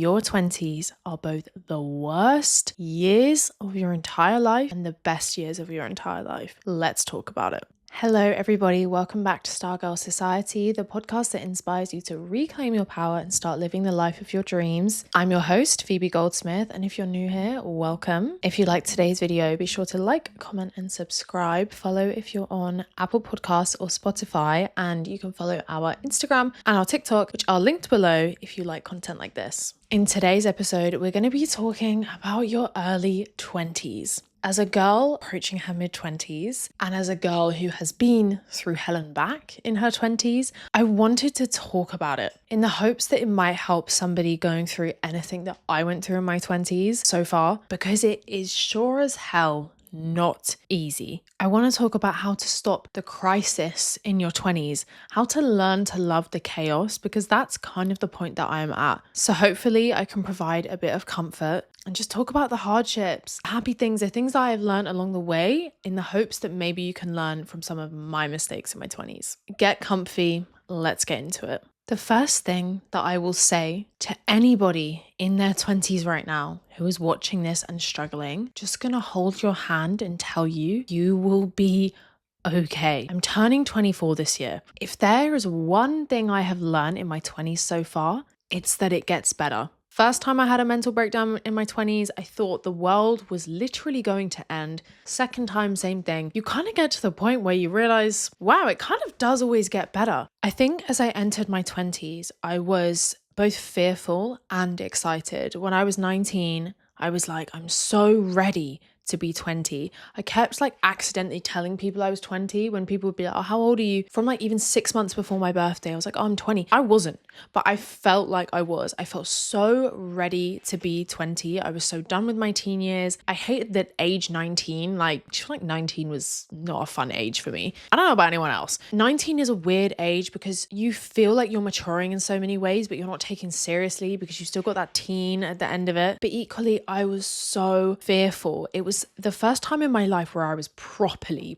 your 20s are both the worst years of your entire life and the best years of your entire life. Let's talk about it. Hello, everybody. Welcome back to Stargirl Society, the podcast that inspires you to reclaim your power and start living the life of your dreams. I'm your host, Phoebe Goldsmith, and if you're new here, welcome. If you like today's video, be sure to like, comment, and subscribe. Follow if you're on Apple Podcasts or Spotify, and you can follow our Instagram and our TikTok, which are linked below if you like content like this. In today's episode, we're going to be talking about your early 20s. As a girl approaching her mid-20s, and as a girl who has been through hell and back in her 20s, I wanted to talk about it in the hopes that it might help somebody going through anything that I went through in my 20s so far, because it is sure as hell not easy. I want to talk about how to stop the crisis in your 20s, how to learn to love the chaos, because that's kind of the point that I am at. So hopefully I can provide a bit of comfort and just talk about the hardships, happy things, the things that I've learned along the way, in the hopes that maybe you can learn from some of my mistakes in my 20s. Get comfy, let's get into it. The first thing that I will say to anybody in their 20s right now who is watching this and struggling, just gonna hold your hand and tell you, you will be okay. I'm turning 24 this year. If there is one thing I have learned in my 20s so far, it's that it gets better. First time I had a mental breakdown in my 20s, I thought the world was literally going to end. Second time, same thing. You kind of get to the point where you realize, wow, it kind of does always get better. I think as I entered my 20s, I was both fearful and excited. When I was 19, I was like, I'm so ready to be 20. I kept accidentally telling people I was 20 when people would be like, oh, how old are you? From even 6 months before my birthday, I was like, oh, I'm 20. I wasn't, but I felt like I was. I felt so ready to be 20. I was so done with my teen years. I hated that age 19, I just feel like 19 was not a fun age for me. I don't know about anyone else. 19 is a weird age because you feel like you're maturing in so many ways, but you're not taken seriously because you still got that teen at the end of it. But equally, I was so fearful. It was the first time in my life where I was properly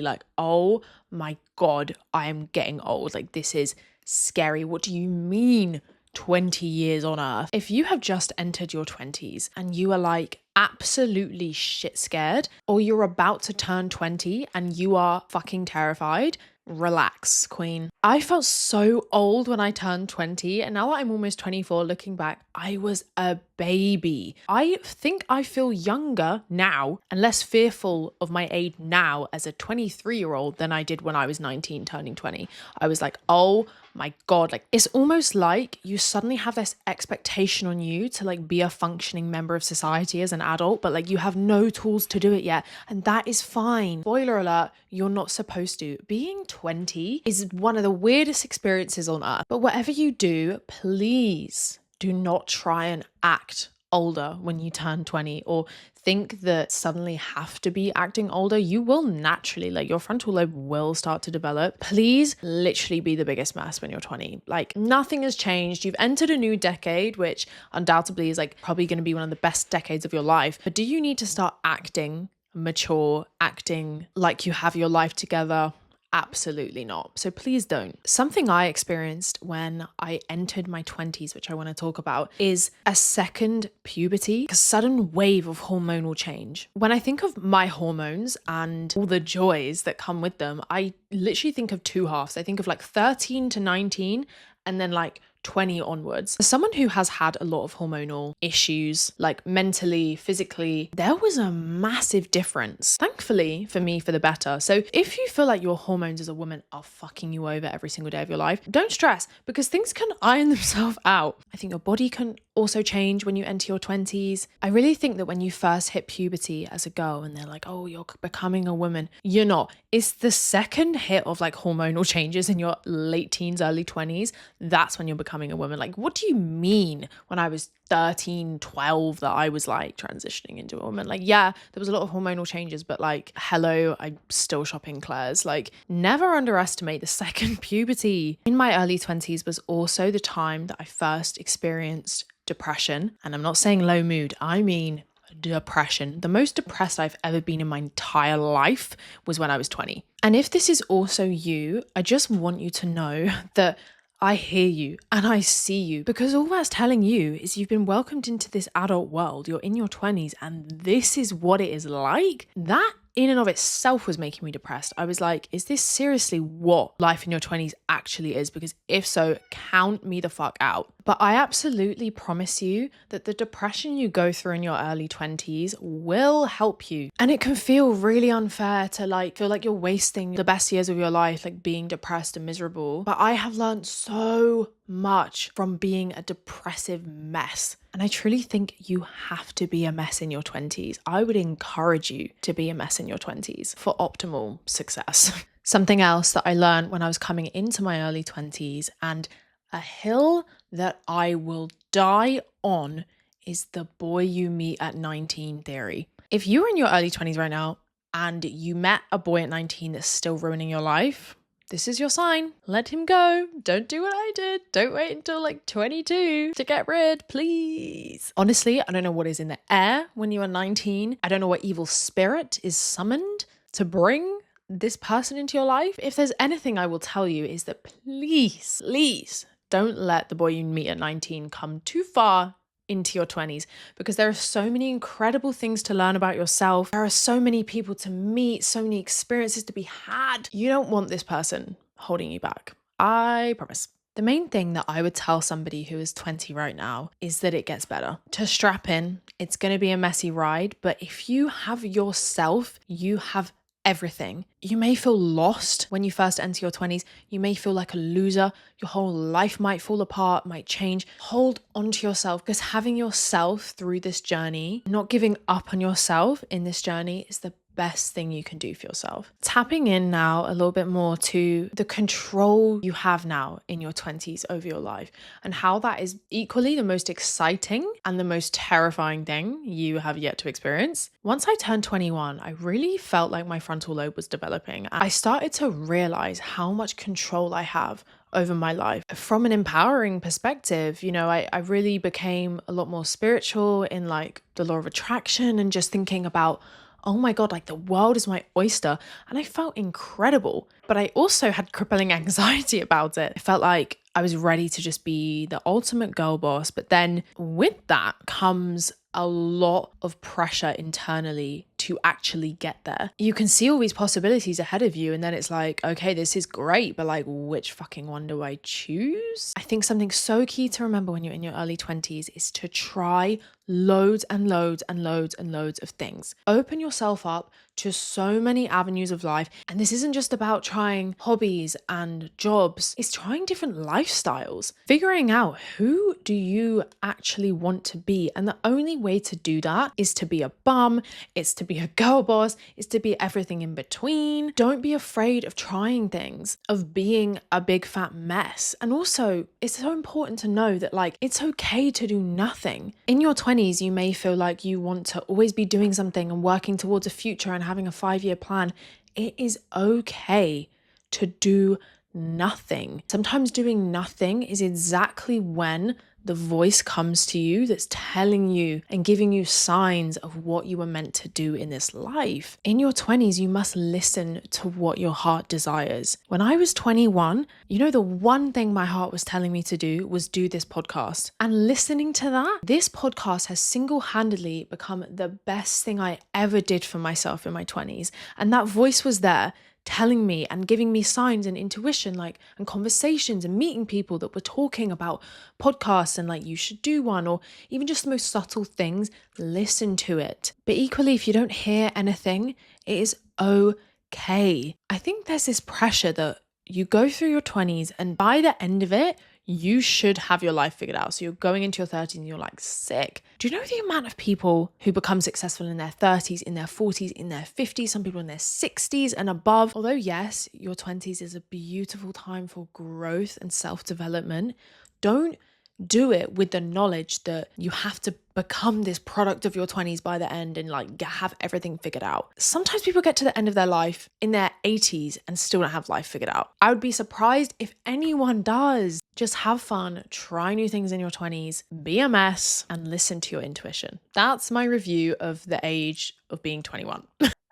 like, oh my God, I am getting old. This is scary. What do you mean 20 years on earth? If you have just entered your 20s and you are absolutely shit scared, or you're about to turn 20 and you are fucking terrified, relax, queen. I felt so old when I turned 20, and now that I'm almost 24, looking back, I was a baby. I think I feel younger now and less fearful of my age now as a 23-year-old than I did when I was 19 turning 20. I was like, oh my God, it's almost like you suddenly have this expectation on you to be a functioning member of society as an adult, but you have no tools to do it yet. And that is fine. Spoiler alert, you're not supposed to. Being 20 is one of the weirdest experiences on earth. But whatever you do, please do not try and act older when you turn 20 or think that suddenly have to be acting older. You will naturally, your frontal lobe will start to develop. Please literally be the biggest mess when you're 20. Nothing has changed. You've entered a new decade, which undoubtedly is probably going to be one of the best decades of your life. But do you need to start acting mature, acting like you have your life together? Absolutely not. So please don't. Something I experienced when I entered my 20s, which I want to talk about, is a second puberty, a sudden wave of hormonal change. When I think of my hormones and all the joys that come with them, I literally think of two halves. I think of 13 to 19 and then 20 onwards. As someone who has had a lot of hormonal issues, mentally, physically, there was a massive difference. Thankfully for me, for the better. So if you feel like your hormones as a woman are fucking you over every single day of your life, don't stress, because things can iron themselves out. I think your body can also change when you enter your 20s. I really think that when you first hit puberty as a girl and they're like, oh, you're becoming a woman, you're not. It's the second hit of hormonal changes in your late teens, early 20s. That's when you're becoming a woman. What do you mean when I was 13, 12 that I was transitioning into a woman? Yeah, there was a lot of hormonal changes, but hello, I'm still shopping Claire's. Never underestimate the second puberty. In my early 20s was also the time that I first experienced depression. And I'm not saying low mood, I mean depression. The most depressed I've ever been in my entire life was when I was 20. And if this is also you, I just want you to know that I hear you and I see you, because all that's telling you is you've been welcomed into this adult world. You're in your 20s and this is what it is like. That in and of itself was making me depressed. I was like, is this seriously what life in your 20s actually is? Because if so, count me the fuck out. But I absolutely promise you that the depression you go through in your early 20s will help you. And it can feel really unfair to feel like you're wasting the best years of your life, like being depressed and miserable. But I have learned so much from being a depressive mess. And I truly think you have to be a mess in your 20s. I would encourage you to be a mess in your 20s for optimal success. Something else that I learned when I was coming into my early 20s, and a hill that I will die on, is the boy you meet at 19 theory. If you're in your early 20s right now and you met a boy at 19 that's still ruining your life, this is your sign. Let him go. Don't do what I did. Don't wait until like 22 to get rid, please. Honestly, I don't know what is in the air when you are 19. I don't know what evil spirit is summoned to bring this person into your life. If there's anything I will tell you is that please don't let the boy you meet at 19 come too far into your 20s, because there are so many incredible things to learn about yourself. There are so many people to meet, so many experiences to be had. You don't want this person holding you back. I promise. The main thing that I would tell somebody who is 20 right now is that it gets better. To strap in, it's going to be a messy ride, but if you have yourself, you have everything. You may feel lost when you first enter your 20s. You may feel like a loser. Your whole life might fall apart, might change. Hold on to yourself, because having yourself through this journey, not giving up on yourself in this journey, is the best thing you can do for yourself. Tapping in now a little bit more to the control you have now in your 20s over your life, and how that is equally the most exciting and the most terrifying thing you have yet to experience. Once I turned 21, I really felt like my frontal lobe was developing. I started to realize how much control I have over my life from an empowering perspective. You know, I really became a lot more spiritual in like the law of attraction, and just thinking about, oh my God, like the world is my oyster. And I felt incredible, but I also had crippling anxiety about it. I felt like I was ready to just be the ultimate girl boss. But then with that comes a lot of pressure internally to actually get there. You can see all these possibilities ahead of you, and then it's like, okay, this is great, but like, which fucking one do I choose? I think something so key to remember when you're in your early 20s is to try loads and loads and loads and loads of things. Open yourself up to so many avenues of life. And this isn't just about trying hobbies and jobs, it's trying different lifestyles, figuring out who do you actually want to be. And the only way to do that is to be a bum, it's to be a girl boss, it's to be everything in between. Don't be afraid of trying things, of being a big fat mess. And also, it's so important to know that like, it's okay to do nothing. In your 20s, you may feel like you want to always be doing something and working towards a future and having a 5-year plan. It is okay to do nothing. Sometimes doing nothing is exactly when the voice comes to you that's telling you and giving you signs of what you were meant to do in this life. In your 20s, you must listen to what your heart desires. When I was 21, you know, the one thing my heart was telling me to do was do this podcast. And listening to that, this podcast has single-handedly become the best thing I ever did for myself in my 20s. And that voice was there, telling me and giving me signs and intuition, and conversations and meeting people that were talking about podcasts and you should do one, or even just the most subtle things. Listen to it. But equally, if you don't hear anything, it is okay. I think there's this pressure that you go through your 20s and by the end of it, you should have your life figured out. So you're going into your 30s and you're sick. Do you know the amount of people who become successful in their 30s, in their 40s, in their 50s, some people in their 60s and above? Although yes, your 20s is a beautiful time for growth and self-development, don't do it with the knowledge that you have to become this product of your 20s by the end and have everything figured out. Sometimes people get to the end of their life in their 80s and still don't have life figured out. I would be surprised if anyone does. Just have fun, try new things in your 20s, be a mess, and listen to your intuition. That's my review of the age of being 21.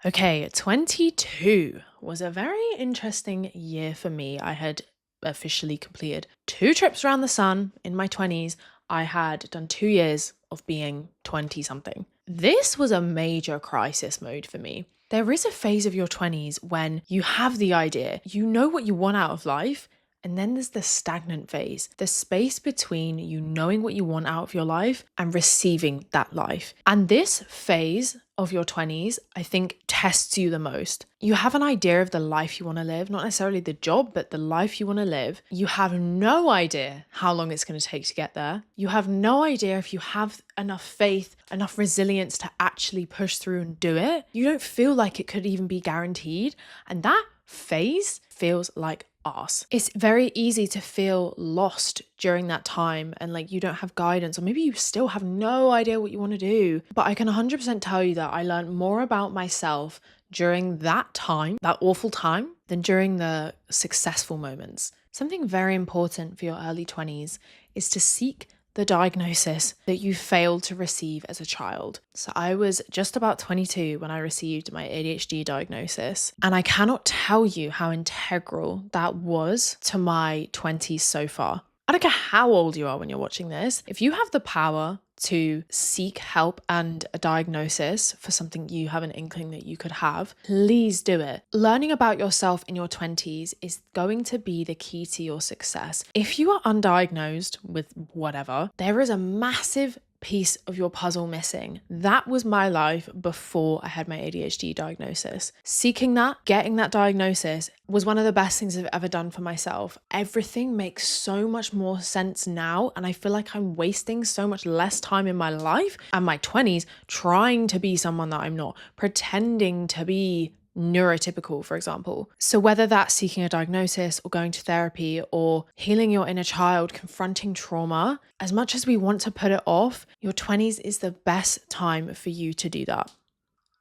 Okay, 22 was a very interesting year for me. I had officially completed 2 trips around the sun in my 20s. I had done 2 years of being 20 something. This was a major crisis mode for me. There is a phase of your 20s when you have the idea, you know what you want out of life, and then there's the stagnant phase, the space between you knowing what you want out of your life and receiving that life. And this phase of your 20s, I think, tests you the most. You have an idea of the life you want to live, not necessarily the job, but the life you want to live. You have no idea how long it's going to take to get there. You have no idea if you have enough faith, enough resilience to actually push through and do it. You don't feel like it could even be guaranteed. And that phase feels like arse. It's very easy to feel lost during that time and like you don't have guidance, or maybe you still have no idea what you want to do. But I can 100% tell you that I learned more about myself during that time, that awful time, than during the successful moments. Something very important for your early 20s is to seek the diagnosis that you failed to receive as a child. So I was just about 22 when I received my ADHD diagnosis, and I cannot tell you how integral that was to my 20s so far. I don't care how old you are when you're watching this. If you have the power to seek help and a diagnosis for something you have an inkling that you could have, please do it. Learning about yourself in your 20s is going to be the key to your success. If you are undiagnosed with whatever, there is a massive piece of your puzzle missing. That was my life before I had my ADHD diagnosis. Seeking that, getting that diagnosis was one of the best things I've ever done for myself. Everything makes so much more sense now, and I feel like I'm wasting so much less time in my life and my 20s trying to be someone that I'm not, pretending to be neurotypical, for example. So whether that's seeking a diagnosis or going to therapy or healing your inner child, confronting trauma, as much as we want to put it off, your 20s is the best time for you to do that.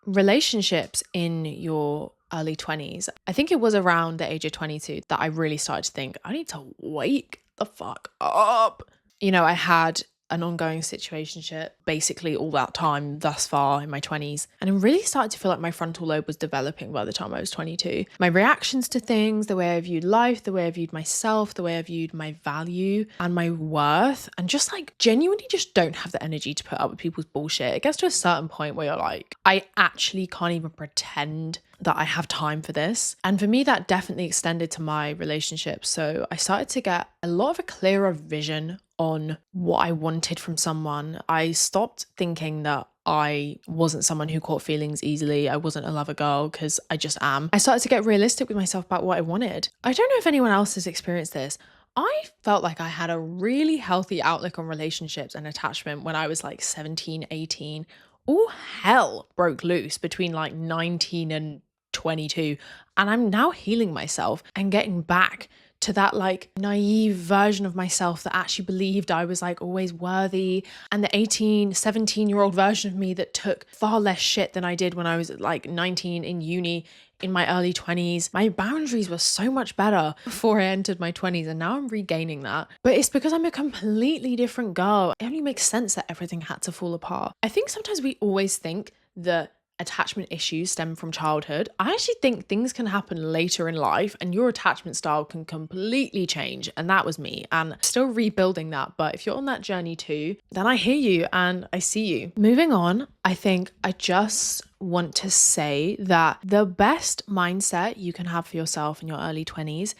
Relationships in your early 20s, I think it was around the age of 22 that I really started to think, I need to wake the fuck up. You know, I had an ongoing situationship basically all that time thus far in my 20s. And I really started to feel like my frontal lobe was developing by the time I was 22. My reactions to things, the way I viewed life, the way I viewed myself, the way I viewed my value and my worth, and just like genuinely just don't have the energy to put up with people's bullshit. It gets to a certain point where you're like, I actually can't even pretend that I have time for this. And for me, that definitely extended to my relationships. So I started to get a lot of a clearer vision on what I wanted from someone. I stopped thinking that I wasn't someone who caught feelings easily. I wasn't a lover girl, because I just am. I started to get realistic with myself about what I wanted. I don't know if anyone else has experienced this. I felt like I had a really healthy outlook on relationships and attachment when I was like 17, 18. All hell broke loose between like 19 and 22. And I'm now healing myself and getting back to that like naive version of myself that actually believed I was like always worthy, and the 18, 17-year-old version of me that took far less shit than I did when I was like 19 in uni in my early 20s. My boundaries were so much better before I entered my 20s, and now I'm regaining that. But it's because I'm a completely different girl. It only makes sense that everything had to fall apart. I think sometimes we always think that attachment issues stem from childhood. I actually think things can happen later in life and your attachment style can completely change. And that was me, and still rebuilding that. But if you're on that journey too, then I hear you and I see you. Moving on, I think I just want to say that the best mindset you can have for yourself in your early 20s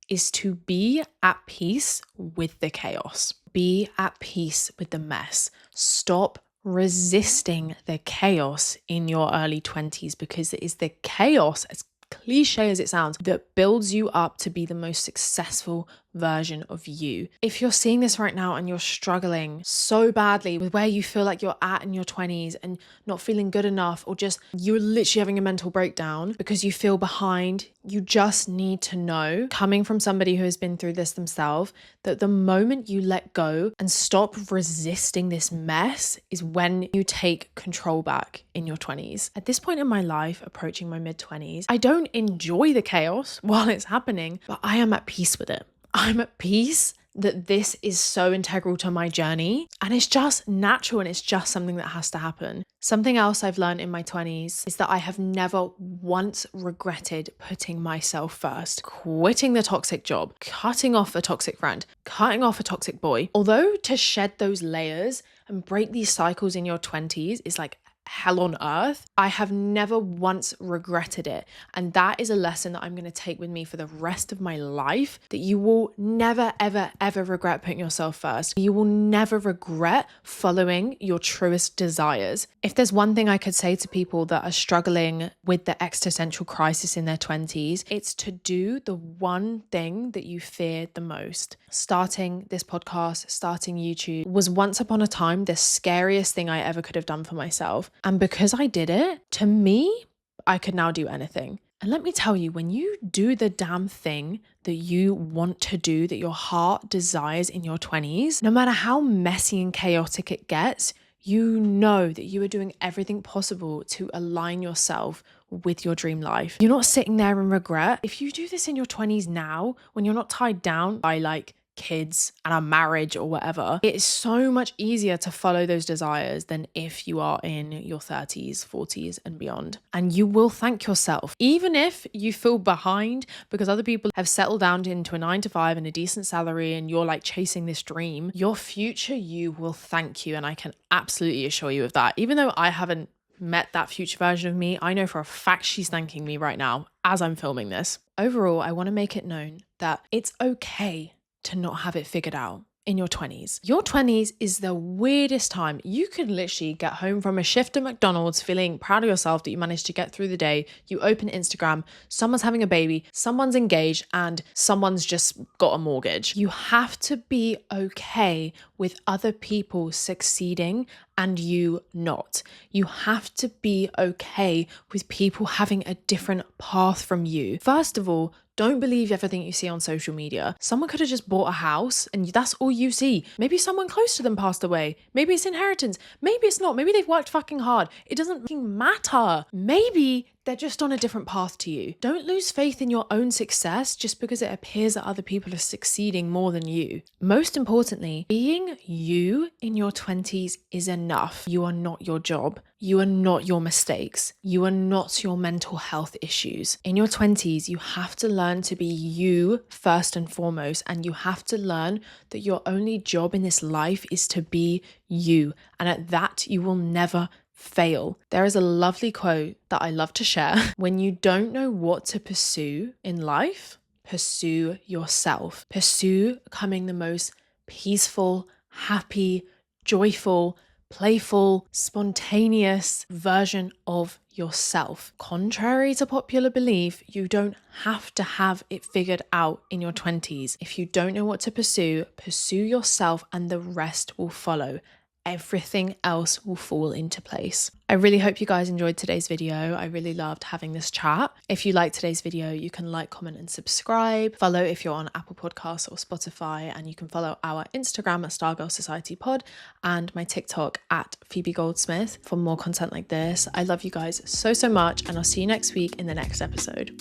is to be at peace with the chaos. Be at peace with the mess. Stop resisting the chaos in your early 20s, because it is the chaos, as cliche as it sounds, that builds you up to be the most successful version of you. If you're seeing this right now and you're struggling so badly with where you feel like you're at in your 20s and not feeling good enough, or just you're literally having a mental breakdown because you feel behind, you just need to know, coming from somebody who has been through this themselves, that the moment you let go and stop resisting this mess is when you take control back in your 20s. At this point in my life, approaching my mid-20s, I don't enjoy the chaos while it's happening, but I am at peace with it. I'm at peace that this is so integral to my journey, and it's just natural and it's just something that has to happen. Something else I've learned in my 20s is that I have never once regretted putting myself first, quitting the toxic job, cutting off a toxic friend, cutting off a toxic boy. Although to shed those layers and break these cycles in your 20s is like hell on earth, I have never once regretted it. And that is a lesson that I'm going to take with me for the rest of my life, that you will never, ever, ever regret putting yourself first. You will never regret following your truest desires. If there's one thing I could say to people that are struggling with the existential crisis in their 20s, it's to do the one thing that you fear the most. Starting this podcast, starting YouTube was once upon a time the scariest thing I ever could have done for myself. And because I did it, to me, I could now do anything. And let me tell you, when you do the damn thing that you want to do, that your heart desires in your 20s, no matter how messy and chaotic it gets, you know that you are doing everything possible to align yourself with your dream life. You're not sitting there in regret. If you do this in your 20s now, when you're not tied down by like kids and a marriage or whatever, it is so much easier to follow those desires than if you are in your 30s, 40s and beyond. And you will thank yourself. Even if you feel behind because other people have settled down into a 9-to-5 and a decent salary and you're like chasing this dream, your future you will thank you. And I can absolutely assure you of that. Even though I haven't met that future version of me, I know for a fact she's thanking me right now as I'm filming this. Overall, I want to make it known that it's okay to not have it figured out in your 20s. Your 20s is the weirdest time. You could literally get home from a shift at McDonald's feeling proud of yourself that you managed to get through the day. You open Instagram, someone's having a baby, someone's engaged, and someone's just got a mortgage. You have to be okay with other people succeeding and you not. You have to be okay with people having a different path from you. First of all, don't believe everything you see on social media. Someone could have just bought a house and that's all you see. Maybe someone close to them passed away. Maybe it's inheritance. Maybe it's not. Maybe they've worked fucking hard. It doesn't fucking matter. Maybe they're just on a different path to you. Don't lose faith in your own success just because it appears that other people are succeeding more than you. Most importantly, being you in your 20s is enough. You are not your job. You are not your mistakes. You are not your mental health issues. In your 20s, you have to learn to be you first and foremost, and you have to learn that your only job in this life is to be you. And at that, you will never fail. There is a lovely quote that I love to share. When you don't know what to pursue in life, pursue yourself. Pursue becoming the most peaceful, happy, joyful, playful, spontaneous version of yourself. Contrary to popular belief, you don't have to have it figured out in your 20s. If you don't know what to pursue, pursue yourself and the rest will follow. Everything else will fall into place. I really hope you guys enjoyed today's video. I really loved having this chat. If you liked today's video, you can like, comment and subscribe. Follow if you're on Apple Podcasts or Spotify, and you can follow our Instagram at Stargirl Society Pod and my TikTok at Phoebe Goldsmith for more content like this. I love you guys so much, and I'll see you next week in the next episode.